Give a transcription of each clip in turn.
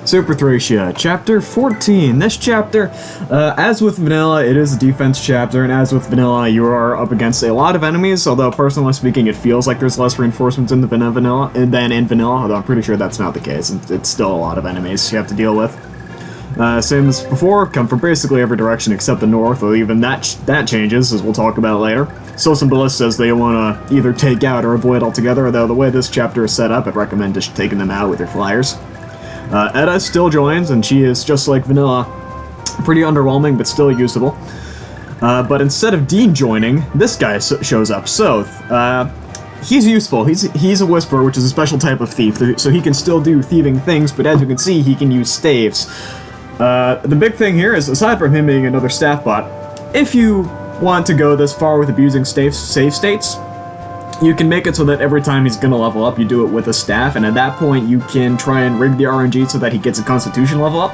Super Thracia, Chapter 14. This chapter, as with Vanilla, it is a defense chapter, and as with Vanilla, you are up against a lot of enemies, although personally speaking, it feels like there's less reinforcements in the Vanilla than in Vanilla, although I'm pretty sure that's not the case. It's still a lot of enemies you have to deal with. Same as before, come from basically every direction except the north, though even that changes, as we'll talk about later. Still, some ballistas they want to either take out or avoid altogether, though the way this chapter is set up, I'd recommend just taking them out with your flyers. Edda still joins, and she is, just like Vanilla, pretty underwhelming, but still usable. But instead of Dean joining, this guy shows up. So, he's useful. He's a Whisperer, which is a special type of thief, so he can still do thieving things, but as you can see, he can use staves. The big thing here is, aside from him being another staff bot, if you want to go this far with abusing save states, you can make it so that every time he's going to level up, you do it with a staff, and at that point, you can try and rig the RNG so that he gets a Constitution level up.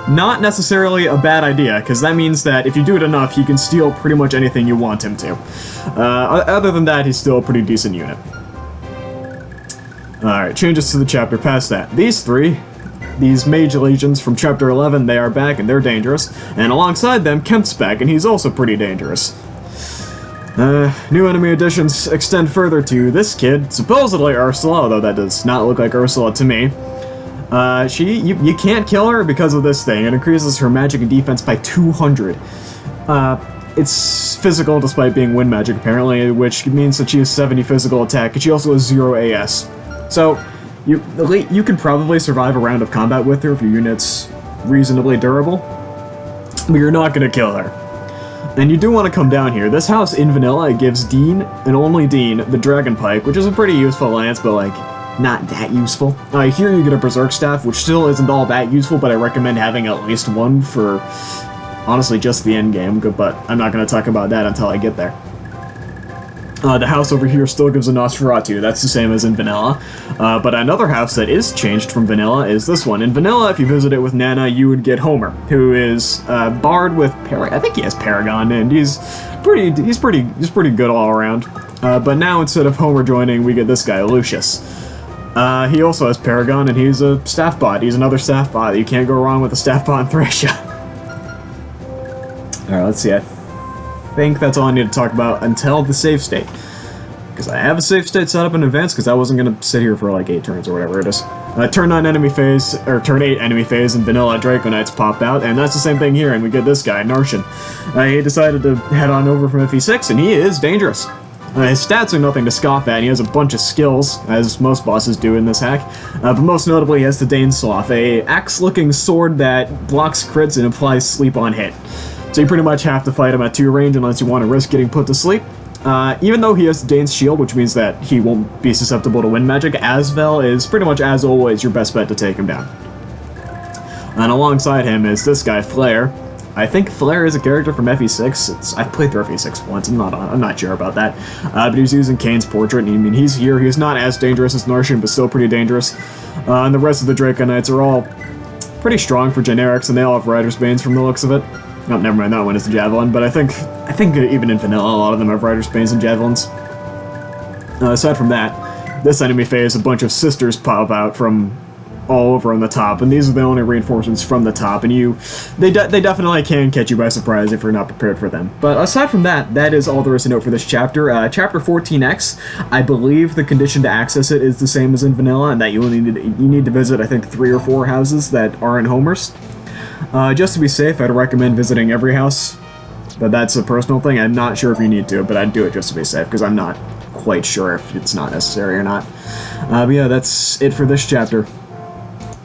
Not necessarily a bad idea, because that means that if you do it enough, he can steal pretty much anything you want him to. Other than that, he's still a pretty decent unit. Alright, changes to the chapter past that. These Mage Legions from Chapter 11, they are back, and they're dangerous. And alongside them, Kemp's back, and he's also pretty dangerous. New enemy additions extend further to this kid, supposedly Ursula, although that does not look like Ursula to me. You can't kill her because of this thing. It increases her magic and defense by 200. It's physical despite being wind magic, apparently, which means that she has 70 physical attack, and she also has 0 AS. So, you can probably survive a round of combat with her if your unit's reasonably durable, but you're not going to kill her. And you do want to come down here. This house in Vanilla gives Dean, and only Dean, the Dragon Pike, which is a pretty useful lance, but, like, not that useful. Here you get a Berserk Staff, which still isn't all that useful, but I recommend having at least one for, honestly, just the end game, but I'm not going to talk about that until I get there. The house over here still gives a Nosferatu, that's the same as in Vanilla. But another house that is changed from Vanilla is this one. In Vanilla, if you visit it with Nana, you would get Homer, who is barred with I think he has Paragon, and he's pretty good all around. But now instead of Homer joining, we get this guy, Lucius. He also has Paragon, and he's a staff bot. He's another staff bot. You can't go wrong with a staff bot in Thracia. Alright, let's see. I think that's all I need to talk about until the save state. Because I have a save state set up in advance, because I wasn't going to sit here for like 8 turns or whatever it is. Turn 9 enemy phase, or turn 8 enemy phase, and Vanilla Draco Knights pop out, and that's the same thing here, and we get this guy, Narshan. He decided to head on over from FE6, and he is dangerous. His stats are nothing to scoff at, and he has a bunch of skills, as most bosses do in this hack. But most notably, he has the Danesloth, a axe-looking sword that blocks crits and applies sleep on hit. So you pretty much have to fight him at 2 range unless you want to risk getting put to sleep. Even though he has Dane's shield, which means that he won't be susceptible to wind magic, Asvel is pretty much, as always, your best bet to take him down. And alongside him is this guy, Flare. I think Flare is a character from FE6. I've played through FE6 once, I'm not sure about that. But he's using Kane's portrait, and I mean, he's here. He's not as dangerous as Narshan, but still pretty dangerous. And the rest of the Draco Knights are all pretty strong for generics, and they all have Rider's Banes from the looks of it. Oh, never mind, that one is the Javelin, but I think even in Vanilla, a lot of them have Rider's Banes and Javelins. Aside from that, this enemy phase, a bunch of sisters pop out from all over on the top, and these are the only reinforcements from the top, and they definitely can catch you by surprise if you're not prepared for them. But aside from that, that is all there is to note for this chapter. Chapter 14X, I believe the condition to access it is the same as in Vanilla, and that you need to visit, I think, 3 or 4 houses that aren't Homer's. Just to be safe, I'd recommend visiting every house, but that's a personal thing. I'm not sure if you need to, but I'd do it just to be safe, because I'm not quite sure if it's not necessary or not. But yeah, that's it for this chapter.